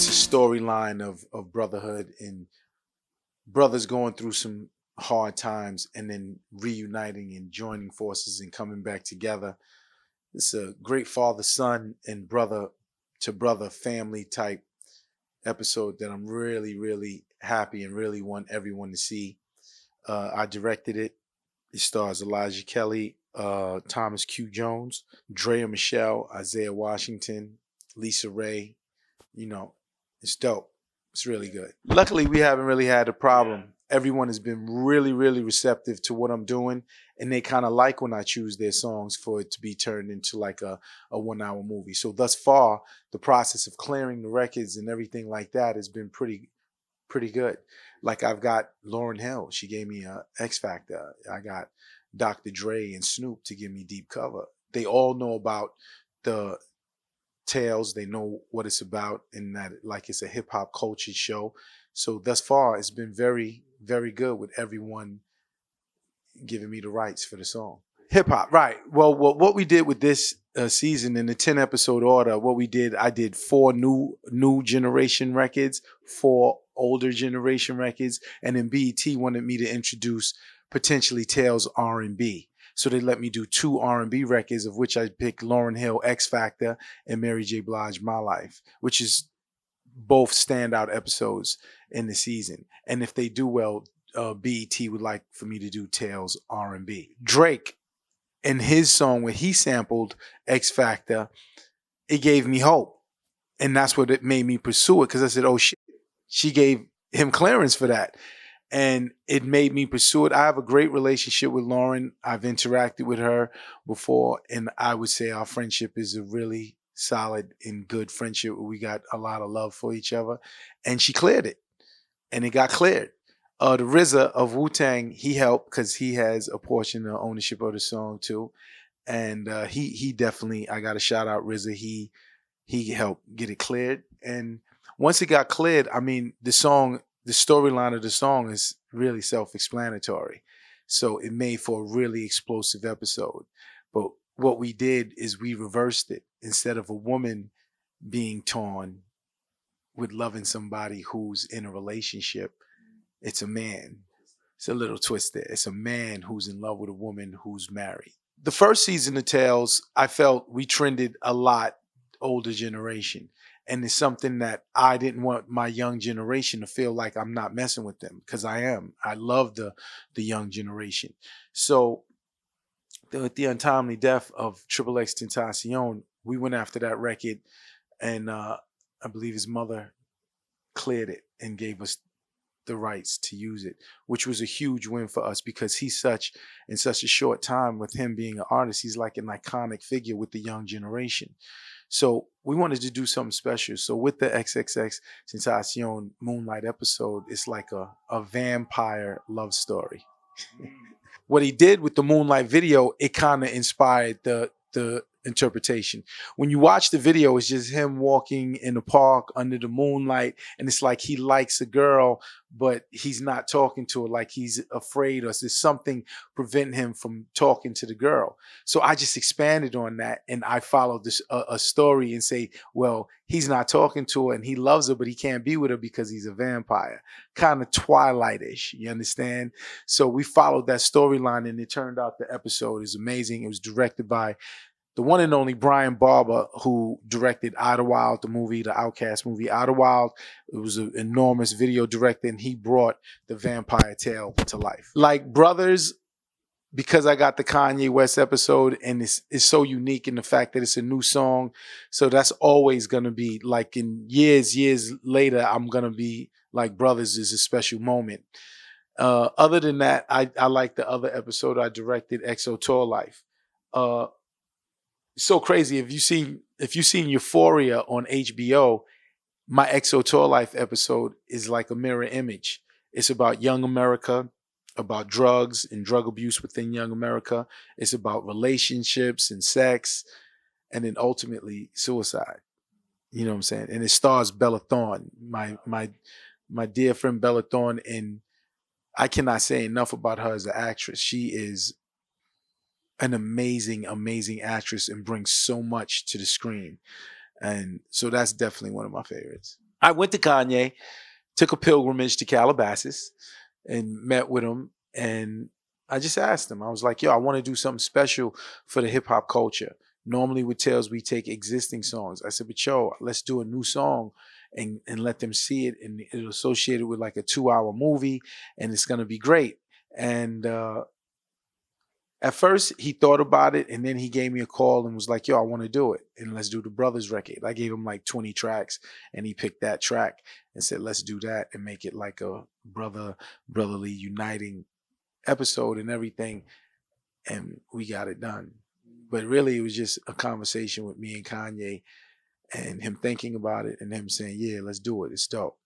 it's a storyline of brotherhood and brothers going through some hard times and then reuniting and joining forces and coming back together. It's a great father son and brother to brother family type episode that I'm really happy and really want everyone to see. I directed it. It stars Elijah Kelly, Thomas Q. Jones, Drea Michelle, Isaiah Washington, Lisa Ray. You know, it's dope. It's really good. Luckily, we haven't really had a problem. Everyone has been really receptive to what I'm doing, and they kind of like when I choose their songs for it to be turned into like a 1 hour movie. So thus far, the process of clearing the records and everything like that has been pretty good. Like I've got Lauryn Hill. She gave me a X Factor. I got Dr. Dre and Snoop to give me deep cover. They all know about the tales. They know what it's about and that like it's a hip hop culture show. So thus far, it's been very good with everyone giving me the rights for the song. Hip hop, right? Well, what we did with this season in the 10 episode order, what we did, I did 4 new generation records, 4 older generation records, and then BET wanted me to introduce potentially Tales R&B. So they let me do 2 R&B records, of which I picked Lauryn Hill, X Factor, and Mary J. Blige, My Life, which is both standout episodes in the season. And if they do well, BET would like for me to do Tales R&B. Drake, in his song where he sampled X Factor, it gave me hope. And that's what it made me pursue it, because I said, oh shit, she gave him clearance for that. And it made me pursue it. I have a great relationship with Lauryn. I've interacted with her before, and I would say our friendship is a really solid and good friendship. We got a lot of love for each other, and she cleared it, and it got cleared. The RZA of Wu-Tang, he helped because he has a portion of ownership of the song too, and he definitely, I got to shout out RZA. He helped get it cleared, and once it got cleared, I mean the storyline of the song is really self-explanatory. So it made for a really explosive episode. But what we did is we reversed it. Instead of a woman being torn with loving somebody who's in a relationship, it's a man. It's a little twist there. It's a man who's in love with a woman who's married. The first season of Tales, I felt we trended a lot older generation. And it's something that I didn't want my young generation to feel like I'm not messing with them, because I am. I love the young generation. So with the untimely death of Triple X Tentacion, we went after that record, and I believe his mother cleared it and gave us the rights to use it, which was a huge win for us, because he's in such a short time with him being an artist, he's like an iconic figure with the young generation. So we wanted to do something special. So with the XXX Tentacion Moonlight episode, it's like a vampire love story. What he did with the Moonlight video, it kind of inspired the interpretation. When you watch the video, it's just him walking in the park under the moonlight, and it's like he likes a girl, but he's not talking to her, like he's afraid, or there's something preventing him from talking to the girl. So I just expanded on that, and I followed this a story and say, well, he's not talking to her and he loves her, but he can't be with her because he's a vampire. Kind of Twilight-ish, you understand? So we followed that storyline, and it turned out the episode is amazing. It was directed by the one and only Brian Barber, who directed Idlewild, the movie, the Outcast movie Idlewild. It was an enormous video director, and he brought the vampire tale to life. Like Brothers, because I got the Kanye West episode, and it's so unique in the fact that it's a new song. So that's always going to be, like, in years later, I'm going to be like, Brothers is a special moment. Other than that, I like the other episode I directed, XO Tour Life. So crazy. If you seen Euphoria on HBO, my XO Tour Life episode is like a mirror image. It's about young America, about drugs and drug abuse within young America. It's about relationships and sex, and then ultimately suicide. You know what I'm saying? And it stars Bella Thorne, my dear friend Bella Thorne, and I cannot say enough about her as an actress. She is an amazing actress and brings so much to the screen. And so that's definitely one of my favorites. I went to Kanye, took a pilgrimage to Calabasas, and met with him. And I just asked him, I was like, yo, I want to do something special for the hip hop culture. Normally with Tales, we take existing songs. I said, but yo, let's do a new song and let them see it. And it'll associate it with like a 2 hour movie, and it's going to be great. And at first, he thought about it, and then he gave me a call and was like, yo, I want to do it. And let's do the Brothers record. I gave him like 20 tracks, and he picked that track and said, let's do that and make it like a brotherly uniting episode and everything. And we got it done. But really, it was just a conversation with me and Kanye and him thinking about it and him saying, yeah, let's do it. It's dope.